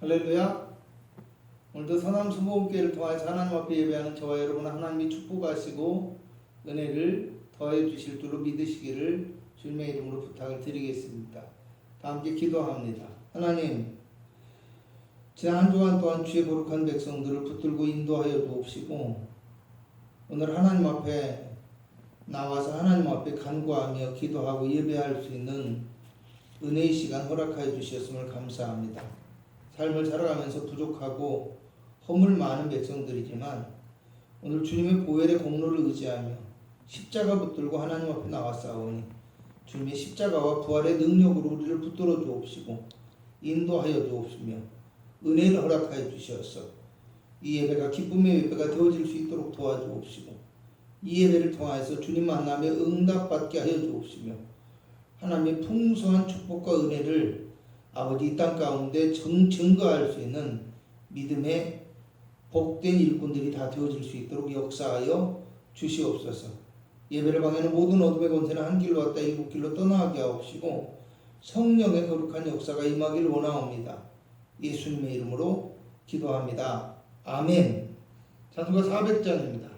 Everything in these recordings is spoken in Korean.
할렐루야. 오늘도 서남수목교회를 통해서 하나님 앞에 예배하는 저와 여러분 하나님이 축복하시고 은혜를 더해 주실 줄로 믿으시기를 주님의 이름으로 부탁을 드리겠습니다. 다 함께 기도합니다. 하나님, 지난 한 주간 동안 주의 거룩한 백성들을 붙들고 인도하여 주옵시고 오늘 하나님 앞에 나와서 하나님 앞에 간구하며 기도하고 예배할 수 있는 은혜의 시간 허락하여 주셨음을 감사합니다. 삶을 살아가면서 부족하고 허물 많은 백성들이지만 오늘 주님의 보혈의 공로를 의지하며 십자가 붙들고 하나님 앞에 나왔사오니 주님의 십자가와 부활의 능력으로 우리를 붙들어 주옵시고 인도하여 주옵시며 은혜를 허락하여 주셔서 이 예배가 기쁨의 예배가 되어질 수 있도록 도와주옵시고 이 예배를 통하여서 주님 만남에 응답받게 하여 주옵시며 하나님의 풍성한 축복과 은혜를 아버지 이 땅 가운데 증거할 수 있는 믿음의 복된 일꾼들이 다 되어질 수 있도록 역사하여 주시옵소서. 예배를 방해하는 모든 어둠의 권세는 한 길로 왔다 일곱 길로 떠나게 하옵시고 성령의 거룩한 역사가 임하기를 원하옵니다. 예수님의 이름으로 기도합니다. 아멘. 찬송가 400장입니다.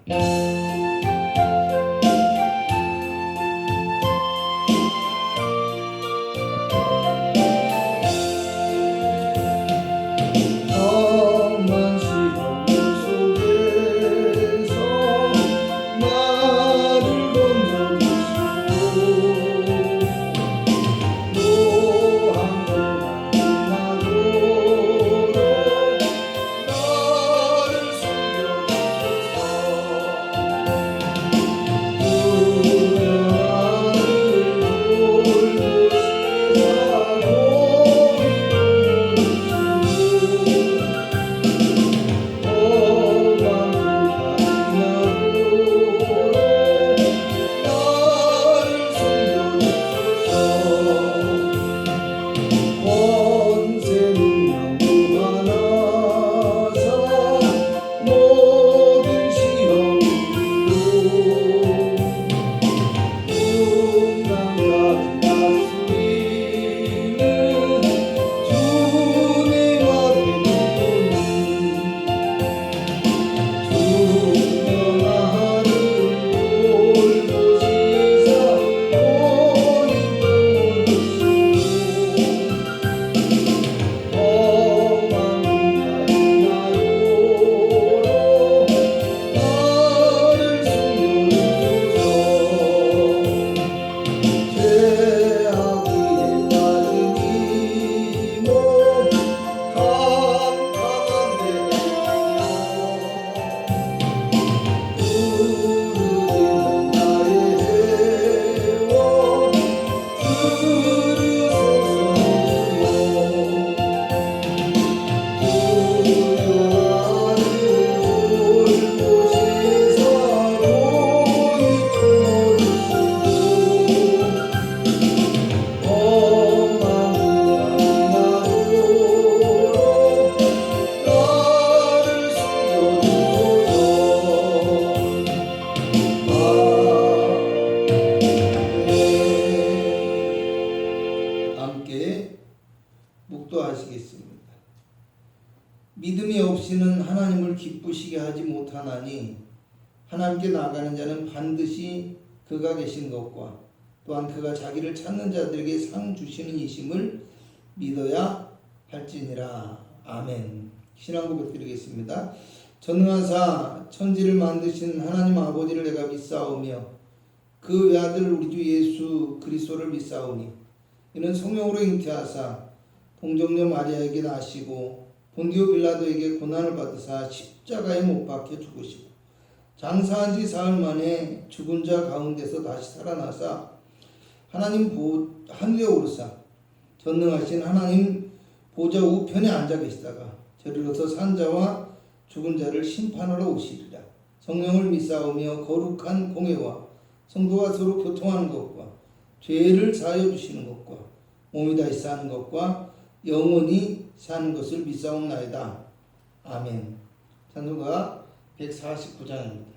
묵도하시겠습니다. 믿음이 없이는 하나님을 기쁘시게 하지 못하나니 하나님께 나아가는 자는 반드시 그가 계신 것과 또한 그가 자기를 찾는 자들에게 상 주시는 이심을 믿어야 할지니라. 아멘. 신앙 고백 드리겠습니다. 전능하사 천지를 만드신 하나님 아버지를 내가 믿사오며 그 외아들 우리 주 예수 그리스도를 믿사오니 이는 성령으로 잉태하사 동정녀 마리아에게 나시고 본디오 빌라도에게 고난을 받으사 십자가에 못 박혀 죽으시고 장사한 지 사흘 만에 죽은 자 가운데서 다시 살아나사 하나님 하늘에 오르사 전능하신 하나님 보좌 우편에 앉아 계시다가 저리로서 산자와 죽은 자를 심판하러 오시리라. 성령을 믿사오며 거룩한 공회와 성도가 서로 교통하는 것과 죄를 사하여 주시는 것과 몸이 다시 사는 것과 영원히 사는 것을 믿사옵나이다. 아멘. 찬송가 149장입니다.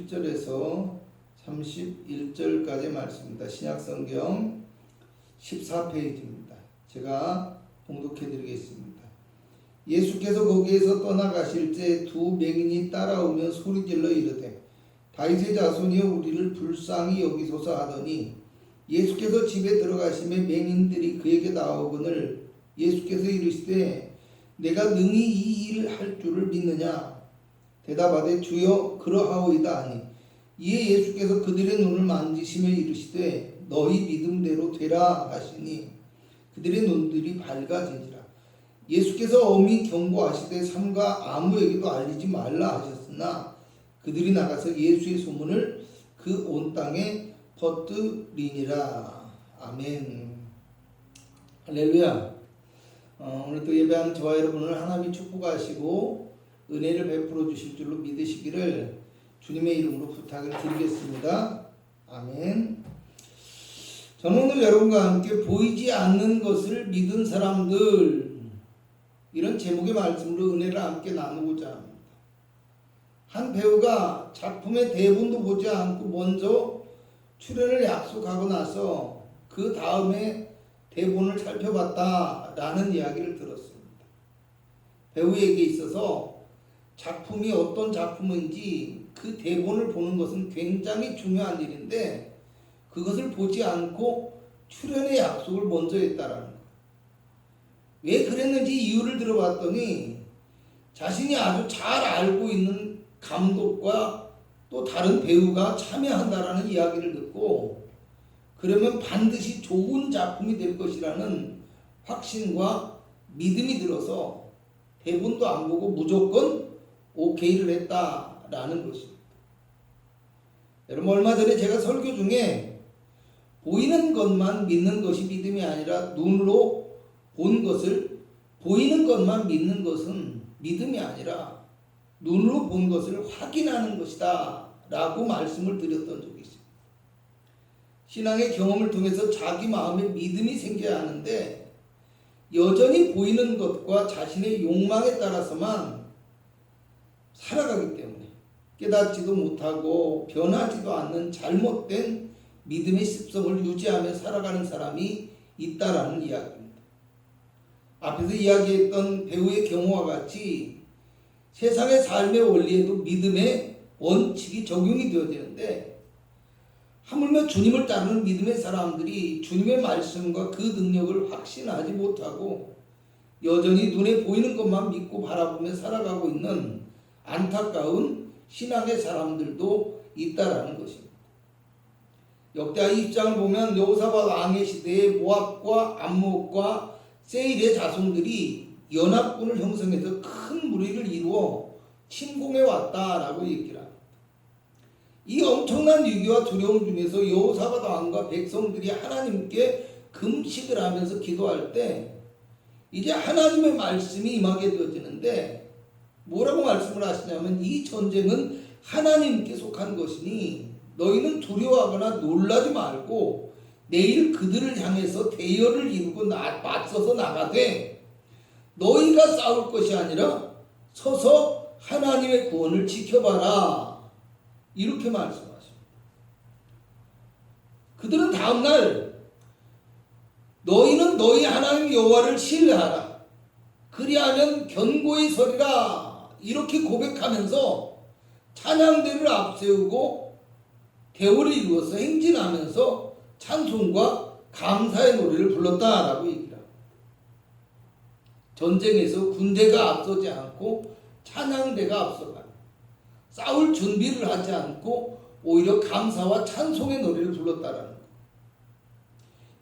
27절에서 31절까지 말씀입니다. 신약성경 14페이지입니다. 제가 봉독해 드리겠습니다. 예수께서 거기에서 떠나가실 때 두 맹인이 따라오며 소리질러 이르되 다윗의 자손이여 우리를 불쌍히 여기소서 하더니 예수께서 집에 들어가심에 맹인들이 그에게 나오거늘 예수께서 이르시되 내가 능히 이 일을 할 줄을 믿느냐 대답하되 주여 그러하오이다 하니 이에 예수께서 그들의 눈을 만지시며 이르시되 너희 믿음대로 되라 하시니 그들의 눈들이 밝아지니라. 예수께서 엄히 경고하시되 삼가 아무에게도 알리지 말라 하셨으나 그들이 나가서 예수의 소문을 그 온 땅에 퍼뜨리니라. 아멘. 할렐루야. 오늘 또 예배하는 저와 여러분을 하나님이 축복하시고 은혜를 베풀어 주실 줄로 믿으시기를 주님의 이름으로 부탁을 드리겠습니다. 아멘. 저는 오늘 여러분과 함께 보이지 않는 것을 믿은 사람들, 이런 제목의 말씀으로 은혜를 함께 나누고자 합니다. 한 배우가 작품의 대본도 보지 않고 먼저 출연을 약속하고 나서 그 다음에 대본을 살펴봤다라는 이야기를 들었습니다. 배우에게 있어서 작품이 어떤 작품인지 그 대본을 보는 것은 굉장히 중요한 일인데 그것을 보지 않고 출연의 약속을 먼저 했다라는 거예요. 왜 그랬는지 이유를 들어봤더니 자신이 아주 잘 알고 있는 감독과 또 다른 배우가 참여한다라는 이야기를 듣고 그러면 반드시 좋은 작품이 될 것이라는 확신과 믿음이 들어서 대본도 안 보고 무조건 오케이를 했다라는 것입니다. 여러분 얼마 전에 제가 설교 중에 보이는 것만 믿는 것이 믿음이 아니라 눈으로 본 것을 보이는 것만 믿는 것은 믿음이 아니라 눈으로 본 것을 확인하는 것이다 라고 말씀을 드렸던 적이 있습니다. 신앙의 경험을 통해서 자기 마음에 믿음이 생겨야 하는데 여전히 보이는 것과 자신의 욕망에 따라서만 살아가기 때문에 깨닫지도 못하고 변하지도 않는 잘못된 믿음의 습성을 유지하며 살아가는 사람이 있다라는 이야기입니다. 앞에서 이야기했던 배우의 경우와 같이 세상의 삶의 원리에도 믿음의 원칙이 적용이 되어지는데 하물며 주님을 따르는 믿음의 사람들이 주님의 말씀과 그 능력을 확신하지 못하고 여전히 눈에 보이는 것만 믿고 바라보며 살아가고 있는 안타까운 신앙의 사람들도 있다라는 것입니다. 역대하 20장을 보면 여호사밧 왕의 시대에 모압과 암몬과 세일의 자손들이 연합군을 형성해서 큰 무리를 이루어 침공해 왔다라고 얘기를 합니다. 이 엄청난 위기와 두려움 중에서 여호사밧 왕과 백성들이 하나님께 금식을 하면서 기도할 때 이제 하나님의 말씀이 임하게 되어지는데 뭐라고 말씀을 하시냐면 이 전쟁은 하나님께 속한 것이니 너희는 두려워하거나 놀라지 말고 내일 그들을 향해서 대열을 이루고 맞서서 나가되 너희가 싸울 것이 아니라 서서 하나님의 구원을 지켜봐라 이렇게 말씀하십니다. 그들은 다음날 너희는 너희 하나님 여호와를 신뢰하라 그리하면 견고히 서리라 이렇게 고백하면서 찬양대를 앞세우고 대오를 이루어서 행진하면서 찬송과 감사의 노래를 불렀다라고 얘기합니다. 전쟁에서 군대가 앞서지 않고 찬양대가 앞서가 싸울 준비를 하지 않고 오히려 감사와 찬송의 노래를 불렀다라는 것.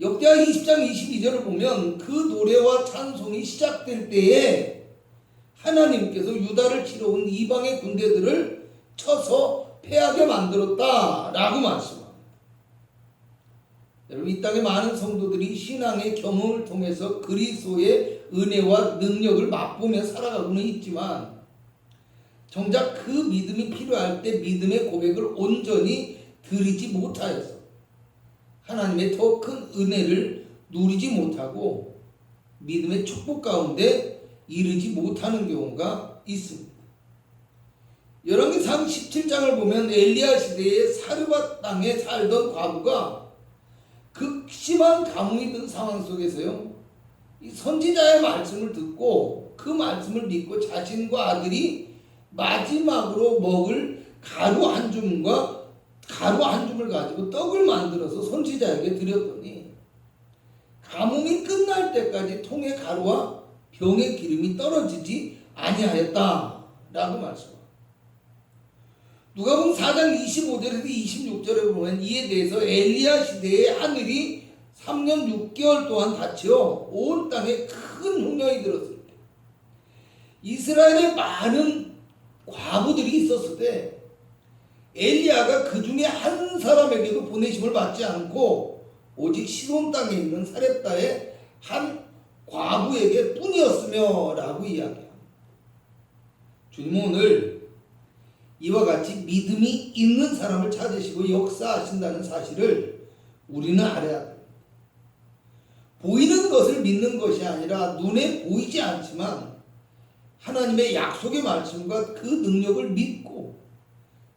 역대하 20장 22절을 보면 그 노래와 찬송이 시작될 때에 하나님께서 유다를 치러 온 이방의 군대들을 쳐서 패하게 만들었다라고 말씀합니다. 여러분 이 땅에 많은 성도들이 신앙의 경험을 통해서 그리스도의 은혜와 능력을 맛보며 살아가고는 있지만 정작 그 믿음이 필요할 때 믿음의 고백을 온전히 드리지 못하여서 하나님의 더 큰 은혜를 누리지 못하고 믿음의 축복 가운데 이르지 못하는 경우가 있습니다. 열왕기상 17장을 보면 엘리야 시대에 사르밧 땅에 살던 과부가 극심한 가뭄이 든 상황 속에서요, 이 선지자의 말씀을 듣고 그 말씀을 믿고 자신과 아들이 마지막으로 먹을 가루 한 줌을 가지고 떡을 만들어서 선지자에게 드렸더니 가뭄이 끝날 때까지 통의 가루와 병의 기름이 떨어지지 아니하였다라고 말씀합니다. 누가복음 4장 25절에서 26절에 보면 이에 대해서 엘리야 시대에 하늘이 3년 6개월 동안 닫혀 온 땅에 큰 홍령이 들었을 때 이스라엘에 많은 과부들이 있었을 때 엘리야가 그 중에 한 사람에게도 보내심을 받지 않고 오직 시돈 땅에 있는 사렙다의 한 과부에게 뿐이었으며 라고 이야기합니다. 주님은 오늘 이와 같이 믿음이 있는 사람을 찾으시고 역사하신다는 사실을 우리는 알아야 합니다. 보이는 것을 믿는 것이 아니라 눈에 보이지 않지만 하나님의 약속의 말씀과 그 능력을 믿고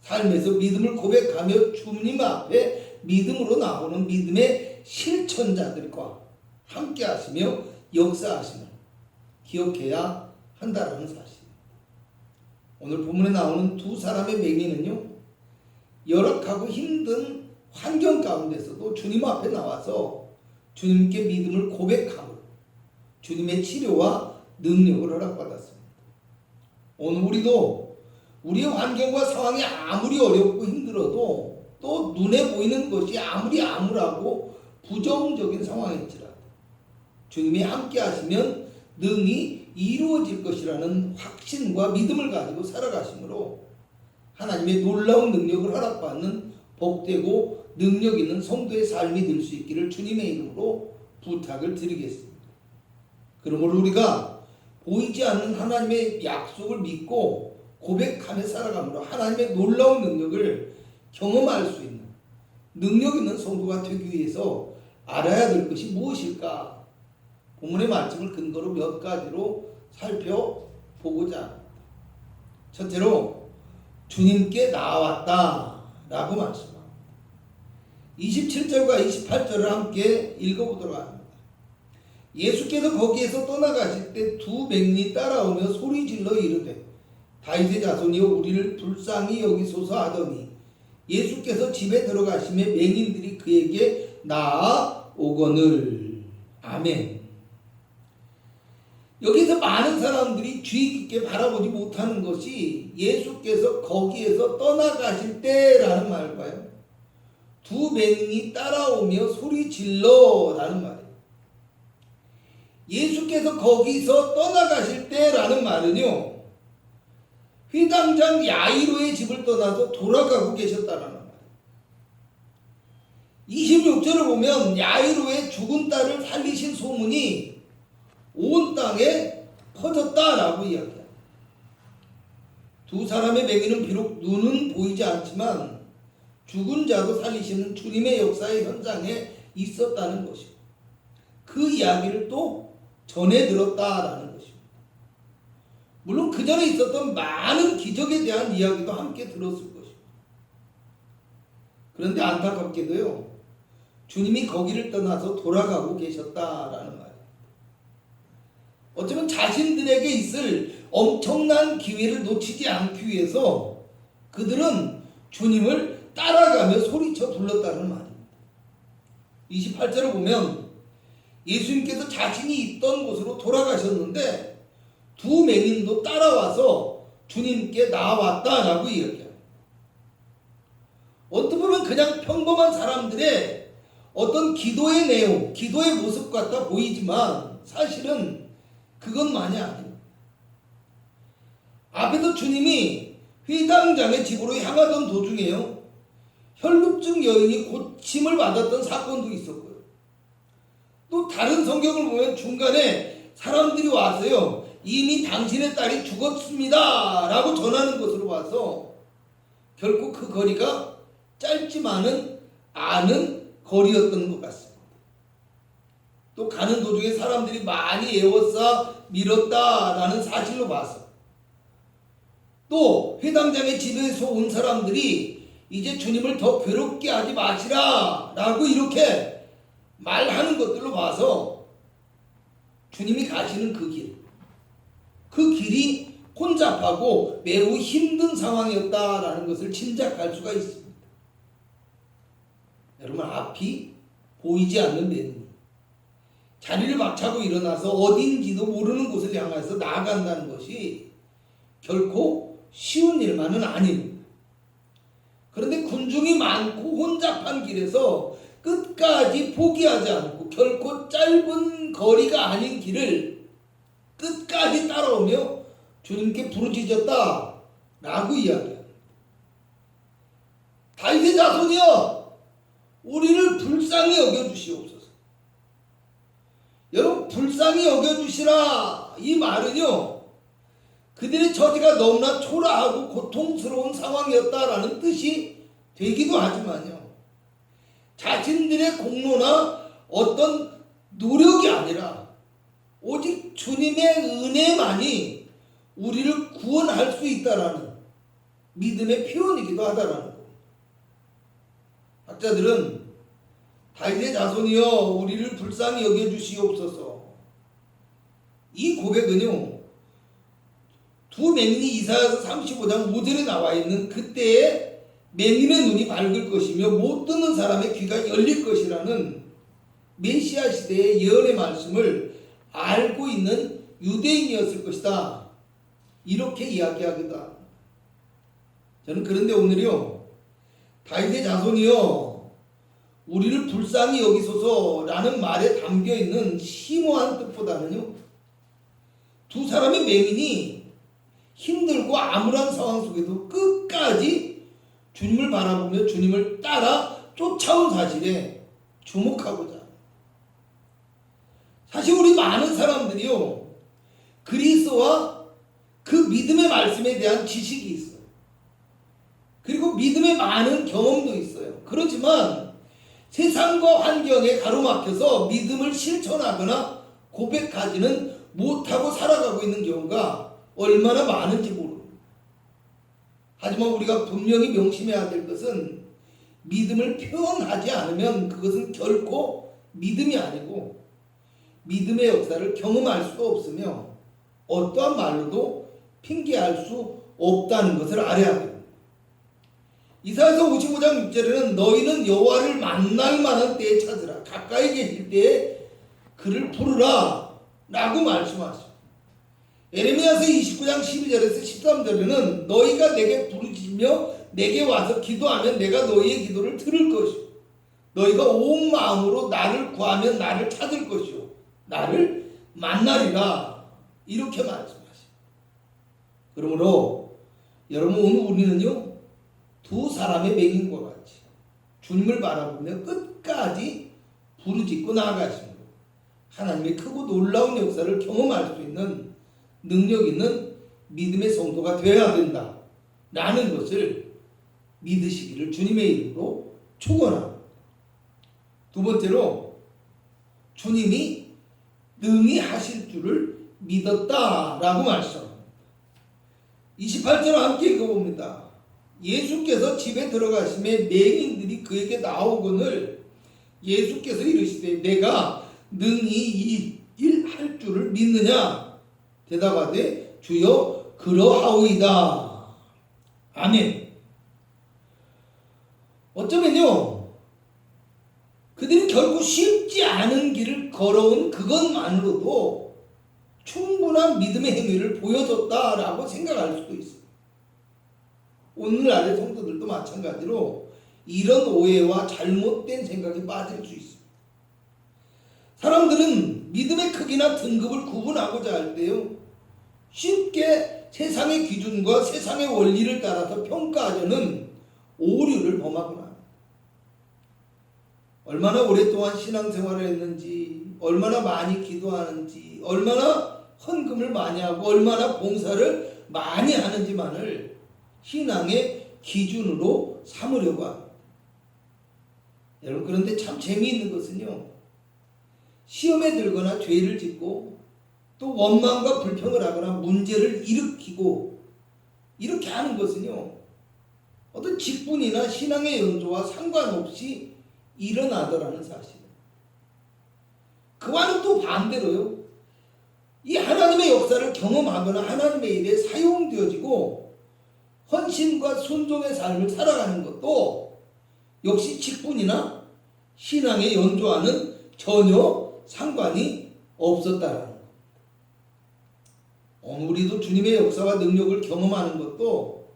삶에서 믿음을 고백하며 주님 앞에 믿음으로 나오는 믿음의 실천자들과 함께 하시며 역사하심을 기억해야 한다는 사실. 오늘 본문에 나오는 두 사람의 맹인은요, 열악하고 힘든 환경 가운데서도 주님 앞에 나와서 주님께 믿음을 고백함으로 주님의 치료와 능력을 허락받았습니다. 오늘 우리도 우리의 환경과 상황이 아무리 어렵고 힘들어도 또 눈에 보이는 것이 아무리 암울하고 부정적인 상황일지라도 주님이 함께 하시면 능히 이루어질 것이라는 확신과 믿음을 가지고 살아가심으로 하나님의 놀라운 능력을 허락받는 복되고 능력 있는 성도의 삶이 될 수 있기를 주님의 이름으로 부탁을 드리겠습니다. 그러므로 우리가 보이지 않는 하나님의 약속을 믿고 고백하며 살아가므로 하나님의 놀라운 능력을 경험할 수 있는 능력 있는 성도가 되기 위해서 알아야 될 것이 무엇일까? 본문의 말씀을 근거로 몇 가지로 살펴보고자 합니다. 첫째로 주님께 나아왔다라고 말씀합니다. 27절과 28절을 함께 읽어보도록 합니다. 예수께서 거기에서 떠나가실 때 두 맹인이 따라오며 소리질러 이르되 다윗의 자손이여 우리를 불쌍히 여기소서 하더니 예수께서 집에 들어가시며 맹인들이 그에게 나아오거늘. 아멘. 여기서 많은 사람들이 주의 깊게 바라보지 못하는 것이 예수께서 거기에서 떠나가실 때라는 말과요, 두 맹인이 따라오며 소리질러 라는 말이에요. 예수께서 거기서 떠나가실 때라는 말은요, 회당장 야이로의 집을 떠나서 돌아가고 계셨다라는 말이에요. 26절을 보면 야이로의 죽은 딸을 살리신 소문이 온 땅에 퍼졌다라고 이야기합니다. 두 사람의 맹인은 비록 눈은 보이지 않지만 죽은 자도 살리시는 주님의 역사의 현장에 있었다는 것이고 그 이야기를 또 전해 들었다라는 것입니다. 물론 그 전에 있었던 많은 기적에 대한 이야기도 함께 들었을 것입니다. 그런데 안타깝게도요, 주님이 거기를 떠나서 돌아가고 계셨다라는 말이에요. 어쩌면 자신들에게 있을 엄청난 기회를 놓치지 않기 위해서 그들은 주님을 따라가며 소리쳐 불렀다는 말입니다. 28절을 보면 예수님께서 자신이 있던 곳으로 돌아가셨는데 두 맹인도 따라와서 주님께 나아왔다라고 이야기합니다. 어떻게 보면 그냥 평범한 사람들의 어떤 기도의 내용, 기도의 모습 같아 보이지만 사실은 그것만이 아닙니다. 앞에서 주님이 회당장의 집으로 향하던 도중에요, 혈루증 여인이 고침을 받았던 사건도 있었고요. 또 다른 성경을 보면 중간에 사람들이 와서요, 이미 당신의 딸이 죽었습니다 라고 전하는 것으로 봐서 결국 그 거리가 짧지만은 않은 거리였던 것 같습니다. 또 가는 도중에 사람들이 많이 애워싸 밀었다라는 사실로 봐서 또 회당장의 집에서 온 사람들이 이제 주님을 더 괴롭게 하지 마시라 라고 이렇게 말하는 것들로 봐서 주님이 가시는 그 길이 혼잡하고 매우 힘든 상황이었다라는 것을 짐작할 수가 있습니다. 여러분, 앞이 보이지 않는 매는 자리를 박차고 일어나서 어딘지도 모르는 곳을 향해서 나아간다는 것이 결코 쉬운 일만은 아닙니다. 그런데 군중이 많고 혼잡한 길에서 끝까지 포기하지 않고 결코 짧은 거리가 아닌 길을 끝까지 따라오며 주님께 부르짖었다 라고 이야기합니다. 다윗의 자손이여, 우리를 불쌍히 여겨주시옵소서. 여러분, 불쌍히 여겨주시라 이 말은요, 그들의 처지가 너무나 초라하고 고통스러운 상황이었다라는 뜻이 되기도 하지만요, 자신들의 공로나 어떤 노력이 아니라 오직 주님의 은혜만이 우리를 구원할 수 있다라는 믿음의 표현이기도 하다라는 겁니다. 학자들은 다윗의 자손이여 우리를 불쌍히 여겨주시옵소서, 이 고백은요, 두 맹인이 이사야서 35장 5절에 나와 있는 그때에 맹인의 눈이 밝을 것이며 못 듣는 사람의 귀가 열릴 것이라는 메시아 시대의 예언의 말씀을 알고 있는 유대인이었을 것이다, 이렇게 이야기하기도 합니다. 저는 그런데 오늘요, 다윗의 자손이여 우리를 불쌍히 여기소서라는 말에 담겨있는 심오한 뜻보다는요, 두 사람의 맹인이 힘들고 암울한 상황 속에도 끝까지 주님을 바라보며 주님을 따라 쫓아온 사실에 주목하고자 합니다. 사실 우리 많은 사람들이요, 그리스도와 그 믿음의 말씀에 대한 지식이 있어요. 그리고 믿음의 많은 경험도 있어요. 그렇지만 세상과 환경에 가로막혀서 믿음을 실천하거나 고백하지는 못하고 살아가고 있는 경우가 얼마나 많은지 모릅니다. 하지만 우리가 분명히 명심해야 될 것은 믿음을 표현하지 않으면 그것은 결코 믿음이 아니고 믿음의 역사를 경험할 수도 없으며 어떠한 말로도 핑계할 수 없다는 것을 알아야 됩니다. 이사야서 55장 6절에는 너희는 여호와를 만날 만한 때에 찾으라, 가까이 계실 때에 그를 부르라 라고 말씀하십니다. 에레미야서 29장 12절에서 13절에는 너희가 내게 부르짖으며 내게 와서 기도하면 내가 너희의 기도를 들을 것이요 너희가 온 마음으로 나를 구하면 나를 찾을 것이요 나를 만나리라, 이렇게 말씀하십니다. 그러므로 여러분, 오늘 우리는요, 두 사람의 맹인과 같이 주님을 바라보며 끝까지 부르짖고 나아가십니다. 하나님의 크고 놀라운 역사를 경험할 수 있는 능력 있는 믿음의 성도가 되어야 된다 라는 것을 믿으시기를 주님의 이름으로 축원합니다. 두 번째로, 주님이 능히 하실 줄을 믿었다라고 말씀합니다. 28절 함께 읽어봅니다. 예수께서 집에 들어가심에 맹인들이 그에게 나오거늘 예수께서 이르시되 내가 능히 이 일 할 줄을 믿느냐? 대답하되 주여 그러하오이다. 아멘. 어쩌면요, 그들이 결국 쉽지 않은 길을 걸어온 그것만으로도 충분한 믿음의 행위를 보여줬다라고 생각할 수도 있어요. 오늘날의 성도들도 마찬가지로 이런 오해와 잘못된 생각에 빠질 수 있습니다. 사람들은 믿음의 크기나 등급을 구분하고자 할 때요, 쉽게 세상의 기준과 세상의 원리를 따라서 평가하려는 오류를 범하곤 합니다. 얼마나 오랫동안 신앙생활을 했는지, 얼마나 많이 기도하는지, 얼마나 헌금을 많이 하고 얼마나 봉사를 많이 하는지만을 신앙의 기준으로 삼으려고 합니다. 여러분, 그런데 참 재미있는 것은요, 시험에 들거나 죄를 짓고 또 원망과 불평을 하거나 문제를 일으키고 이렇게 하는 것은요, 어떤 직분이나 신앙의 연조와 상관없이 일어나더라는 사실. 그와는 또 반대로요, 이 하나님의 역사를 경험하거나 하나님의 일에 사용되어지고 헌신과 순종의 삶을 살아가는 것도 역시 직분이나 신앙의 연조와는 전혀 상관이 없었다라는 것. 오늘 우리도 주님의 역사와 능력을 경험하는 것도,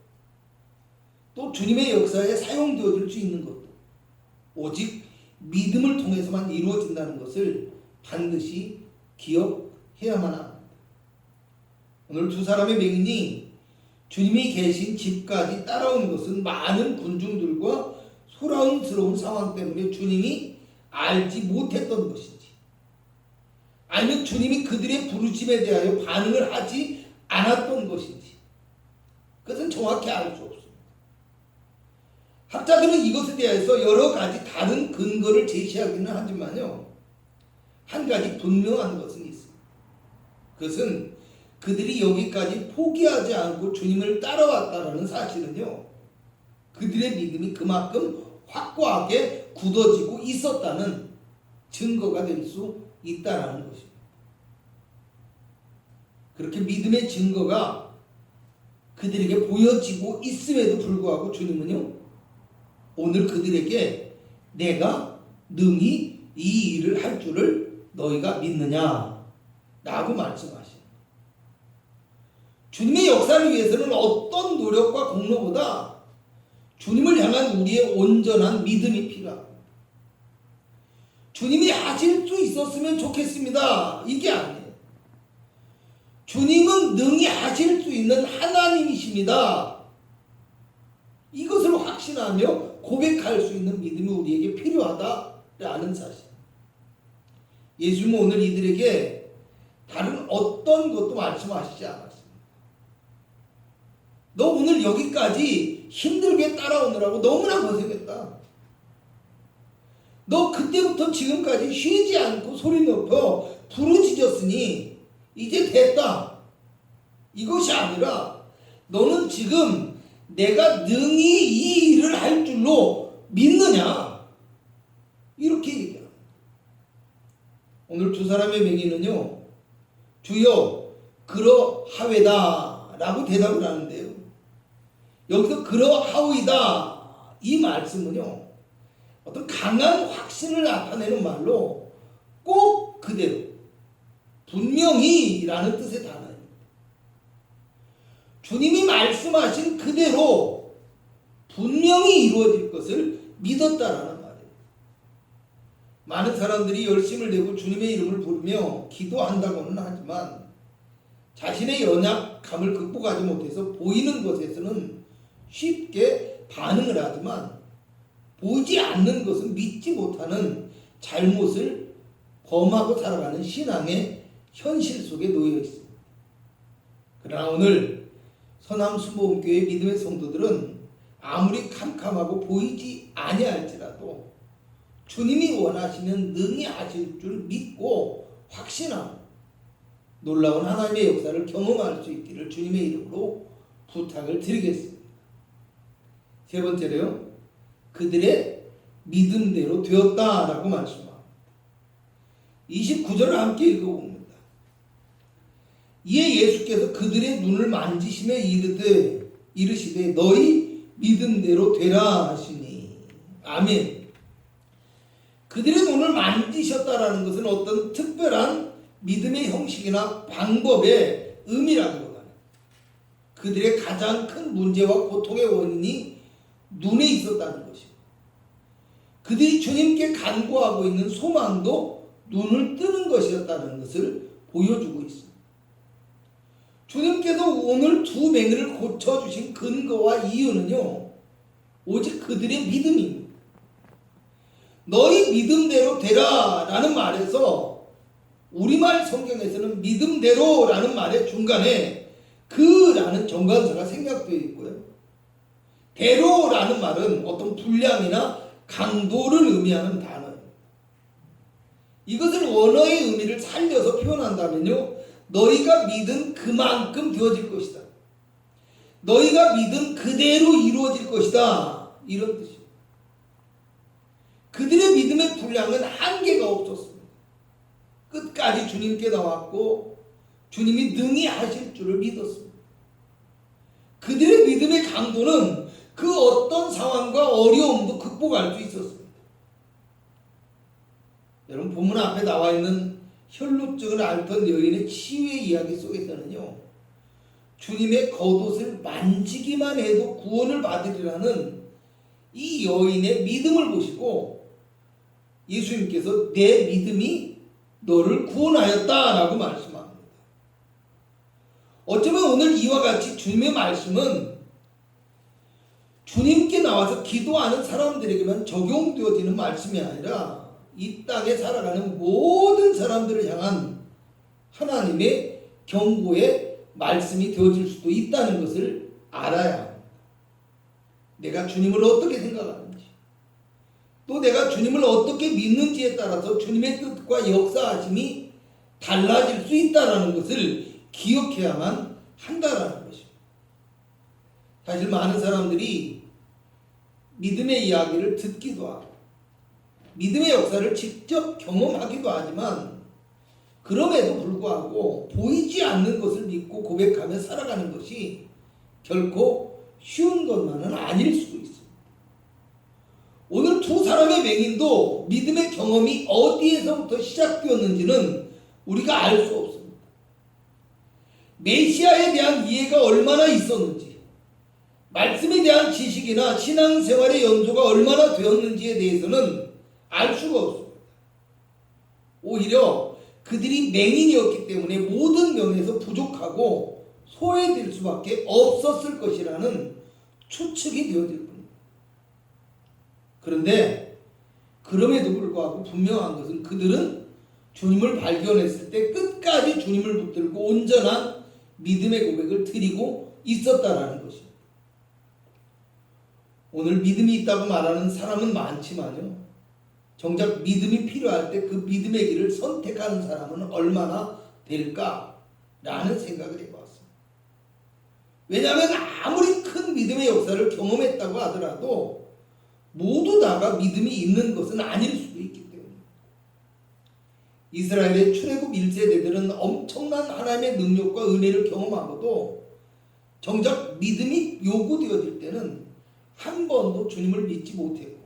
또 주님의 역사에 사용되어질 수 있는 것도 오직 믿음을 통해서만 이루어진다는 것을 반드시 기억해야만 합니다. 오늘 두 사람의 맹인이 주님이 계신 집까지 따라온 것은 많은 군중들과 소란스러운 상황 때문에 주님이 알지 못했던 것인지, 아니면 주님이 그들의 부르심에 대하여 반응을 하지 않았던 것인지, 그것은 정확히 알 수 없습니다. 학자들은 이것에 대해서 여러 가지 다른 근거를 제시하기는 하지만요, 한 가지 분명한 것은 있습니다. 그것은 그들이 여기까지 포기하지 않고 주님을 따라왔다는 사실은요, 그들의 믿음이 그만큼 확고하게 굳어지고 있었다는 증거가 될 수 있다는 것입니다. 그렇게 믿음의 증거가 그들에게 보여지고 있음에도 불구하고 주님은요, 오늘 그들에게 내가 능히 이 일을 할 줄을 너희가 믿느냐 라고 말씀하십니다. 주님의 역사를 위해서는 어떤 노력과 공로보다 주님을 향한 우리의 온전한 믿음이 필요합니다. 주님이 하실 수 있었으면 좋겠습니다, 이게 아니에요. 주님은 능히 하실 수 있는 하나님이십니다, 이것을 확신하며 고백할 수 있는 믿음이 우리에게 필요하다라는 사실. 예수님은 오늘 이들에게 다른 어떤 것도 말씀하시지 않았습니다. 너 오늘 여기까지 힘들게 따라오느라고 너무나 고생했다. 너 그때부터 지금까지 쉬지 않고 소리 높여 부르짖었으니 이제 됐다, 이것이 아니라 너는 지금 내가 능히 이 일을 할 줄로 믿느냐, 이렇게 얘기합니다. 오늘 두 사람의 맹인은요, 주여 그러하외다 라고 대답을 하는데요, 여기서 그러하오이다 이 말씀은요, 어떤 강한 확신을 나타내는 말로 꼭 그대로, 분명히 라는 뜻의 단어입니다. 주님이 말씀하신 그대로 분명히 이루어질 것을 믿었다라는 말이에요. 많은 사람들이 열심을 내고 주님의 이름을 부르며 기도한다고는 하지만 자신의 연약함을 극복하지 못해서 보이는 것에서는 쉽게 반응을 하지만 보이지 않는 것은 믿지 못하는 잘못을 범하고 살아가는 신앙의 현실 속에 놓여 있습니다. 그러나 오늘 서남순복음교회 믿음의 성도들은 아무리 캄캄하고 보이지 아니할지라도 주님이 원하시면 능히 하실 줄 믿고 확신하고 놀라운 하나님의 역사를 경험할 수 있기를 주님의 이름으로 부탁을 드리겠습니다. 세 번째로요, 그들의 믿음대로 되었다라고 말씀합니다. 29절을 함께 읽어봅니다. 이에 예수께서 그들의 눈을 만지시며 이르시되 너희 믿음대로 되라 하시니. 아멘. 그들의 눈을 만지셨다라는 것은 어떤 특별한 믿음의 형식이나 방법의 의미라기보다는 그들의 가장 큰 문제와 고통의 원인이 눈에 있었다는 것이고, 그들이 주님께 간구하고 있는 소망도 눈을 뜨는 것이었다는 것을 보여주고 있습니다. 주님께서 오늘 두 맹인을 고쳐주신 근거와 이유는요, 오직 그들의 믿음입니다. 너희 믿음대로 되라 라는 말에서 우리말 성경에서는 믿음대로 라는 말의 중간에 그라는 정관사가 생략되어 있고요, 대로 라는 말은 어떤 분량이나 강도를 의미하는 단어입니다. 이것을 원어의 의미를 살려서 표현한다면요, 너희가 믿은 그만큼 되어질 것이다. 너희가 믿은 그대로 이루어질 것이다. 이런 뜻이에요. 그들의 믿음의 분량은 한계가 없었습니다. 끝까지 주님께 나왔고 주님이 능히 하실 줄을 믿었습니다. 그들의 믿음의 강도는 그 어떤 상황과 어려움도 극복할 수 있었습니다. 여러분, 본문 앞에 나와 있는 혈루증을 앓던 여인의 치유의 이야기 속에서는요, 주님의 겉옷을 만지기만 해도 구원을 받으리라는 이 여인의 믿음을 보시고 예수님께서 내 믿음이 너를 구원하였다라고 말씀합니다. 어쩌면 오늘 이와 같이 주님의 말씀은 주님께 나와서 기도하는 사람들에게만 적용되어지는 말씀이 아니라 이 땅에 살아가는 모든 사람들을 향한 하나님의 경고의 말씀이 되어질 수도 있다는 것을 알아야 합니다. 내가 주님을 어떻게 생각하는지, 또 내가 주님을 어떻게 믿는지에 따라서 주님의 뜻과 역사하심이 달라질 수 있다는 것을 기억해야만 한다라는 것입니다. 사실 많은 사람들이 믿음의 이야기를 듣기도 하고 믿음의 역사를 직접 경험하기도 하지만 그럼에도 불구하고 보이지 않는 것을 믿고 고백하며 살아가는 것이 결코 쉬운 것만은 아닐 수도 있습니다. 오늘 두 사람의 맹인도 믿음의 경험이 어디에서부터 시작되었는지는 우리가 알 수 없습니다. 메시아에 대한 이해가 얼마나 있었는지, 말씀에 대한 지식이나 신앙생활의 연조가 얼마나 되었는지에 대해서는 알 수가 없습니다. 오히려 그들이 맹인이었기 때문에 모든 면에서 부족하고 소외될 수밖에 없었을 것이라는 추측이 되어질 뿐입니다. 그런데 그럼에도 불구하고 분명한 것은 그들은 주님을 발견했을 때 끝까지 주님을 붙들고 온전한 믿음의 고백을 드리고 있었다라는 것입니다. 오늘 믿음이 있다고 말하는 사람은 많지만요, 정작 믿음이 필요할 때 그 믿음의 길을 선택하는 사람은 얼마나 될까라는 생각을 해봤습니다. 왜냐하면 아무리 큰 믿음의 역사를 경험했다고 하더라도 모두 다가 믿음이 있는 것은 아닐 수도 있기 때문입니다. 이스라엘의 출애굽 1세대들은 엄청난 하나님의 능력과 은혜를 경험하고도 정작 믿음이 요구되어질 때는 한 번도 주님을 믿지 못했고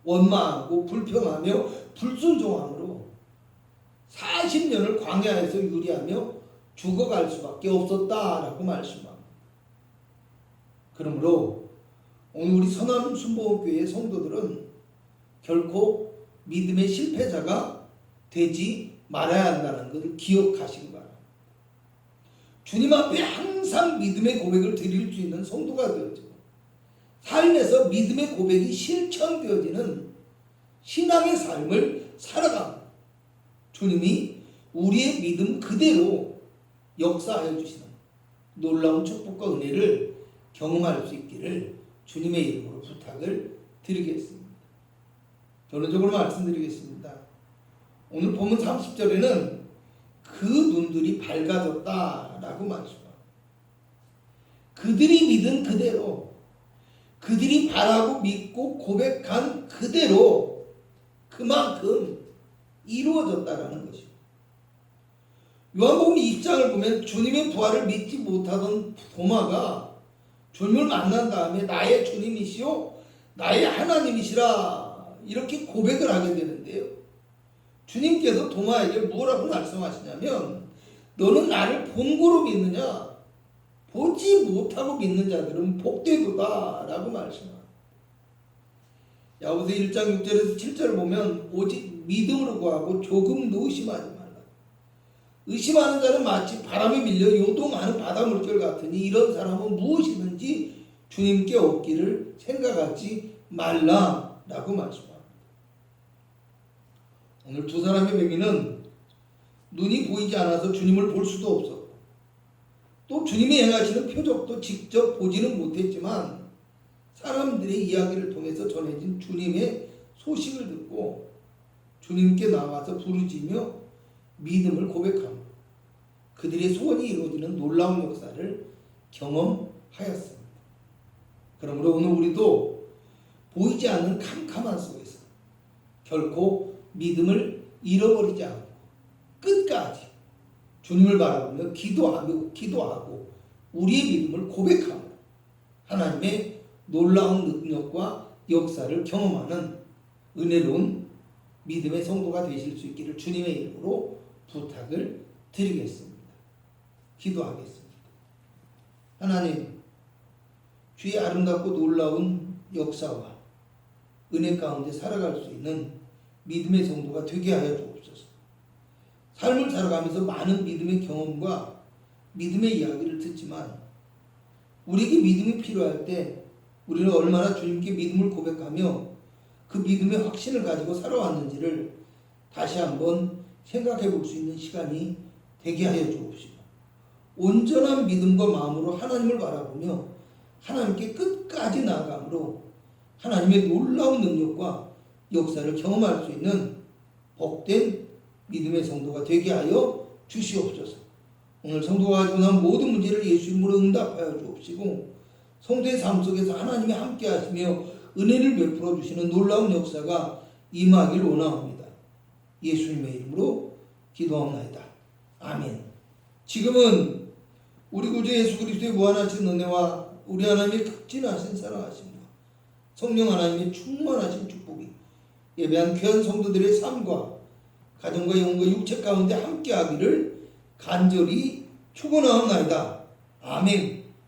원망하고 불평하며 불순종함으로 40년을 광야에서 유리하며 죽어갈 수밖에 없었다라고 말씀합니다. 그러므로 오늘 우리 선한 순복음교회의 성도들은 결코 믿음의 실패자가 되지 말아야 한다는 것을 기억하시기 바랍니다. 주님 앞에 항상 믿음의 고백을 드릴 수 있는 성도가 되어지고 삶에서 믿음의 고백이 실천되어지는 신앙의 삶을 살아갑니다. 주님이 우리의 믿음 그대로 역사하여 주시는 놀라운 축복과 은혜를 경험할 수 있기를 주님의 이름으로 부탁을 드리겠습니다. 결론적으로 말씀드리겠습니다. 오늘 본문 30절에는 그 눈들이 밝아졌다라고 말씀합니다. 그들이 믿은 그대로, 그들이 바라고 믿고 고백한 그대로 그만큼 이루어졌다라는 것입니다. 요한복음 2장을 보면 주님의 부활을 믿지 못하던 도마가 주님을 만난 다음에 나의 주님이시오 나의 하나님이시라 이렇게 고백을 하게 되는데요, 주님께서 도마에게 뭐라고 말씀하시냐면 너는 나를 본고로 믿느냐, 보지 못하고 믿는 자들은 복되도다 라고 말씀합니다. 야고보서 1장 6절에서 7절을 보면 오직 믿음으로 구하고 조금도 의심하지 말라. 의심하는 자는 마치 바람에 밀려 요동하는 바닷물결 같으니 이런 사람은 무엇이든지 주님께 얻기를 생각하지 말라라고 말씀합니다. 오늘 두 사람의 맹인은 눈이 보이지 않아서 주님을 볼 수도 없었고 또 주님이 행하시는 표적도 직접 보지는 못했지만 사람들의 이야기를 통해서 전해진 주님의 소식을 듣고 주님께 나와서 부르짖으며 믿음을 고백합니다. 그들의 소원이 이루어지는 놀라운 역사를 경험하게 하였습니다. 그러므로 오늘 우리도 보이지 않는 캄캄한 속에서 결코 믿음을 잃어버리지 않고 끝까지 주님을 바라보며 기도하고 우리의 믿음을 고백하며 하나님의 놀라운 능력과 역사를 경험하는 은혜로운 믿음의 성도가 되실 수 있기를 주님의 이름으로 부탁을 드리겠습니다. 기도하겠습니다. 하나님, 주의 아름답고 놀라운 역사와 은혜 가운데 살아갈 수 있는 믿음의 성도가 되게 하여 주옵소서. 삶을 살아가면서 많은 믿음의 경험과 믿음의 이야기를 듣지만 우리에게 믿음이 필요할 때 우리는 얼마나 주님께 믿음을 고백하며 그 믿음의 확신을 가지고 살아왔는지를 다시 한번 생각해 볼 수 있는 시간이 되게 하여 주옵시고 온전한 믿음과 마음으로 하나님을 바라보며 하나님께 끝까지 나아감으로 하나님의 놀라운 능력과 역사를 경험할 수 있는 복된 믿음의 성도가 되게 하여 주시옵소서. 오늘 성도가 가지고 난 모든 문제를 예수 이름으로 응답하여 주옵시고 성도의 삶 속에서 하나님이 함께 하시며 은혜를 베풀어 주시는 놀라운 역사가 임하기를 원하옵니다. 예수님의 이름으로 기도하옵나이다. 아멘. 지금은 우리 구주 예수 그리스도의 무한하신 은혜와 우리 하나님의 극진하신 사랑하심과 성령 하나님의 충만하신 축복이 예배한 귀한 성도들의 삶과 가정과 영혼과 육체 가운데 함께하기를 간절히 축원하옵나이다. 아멘.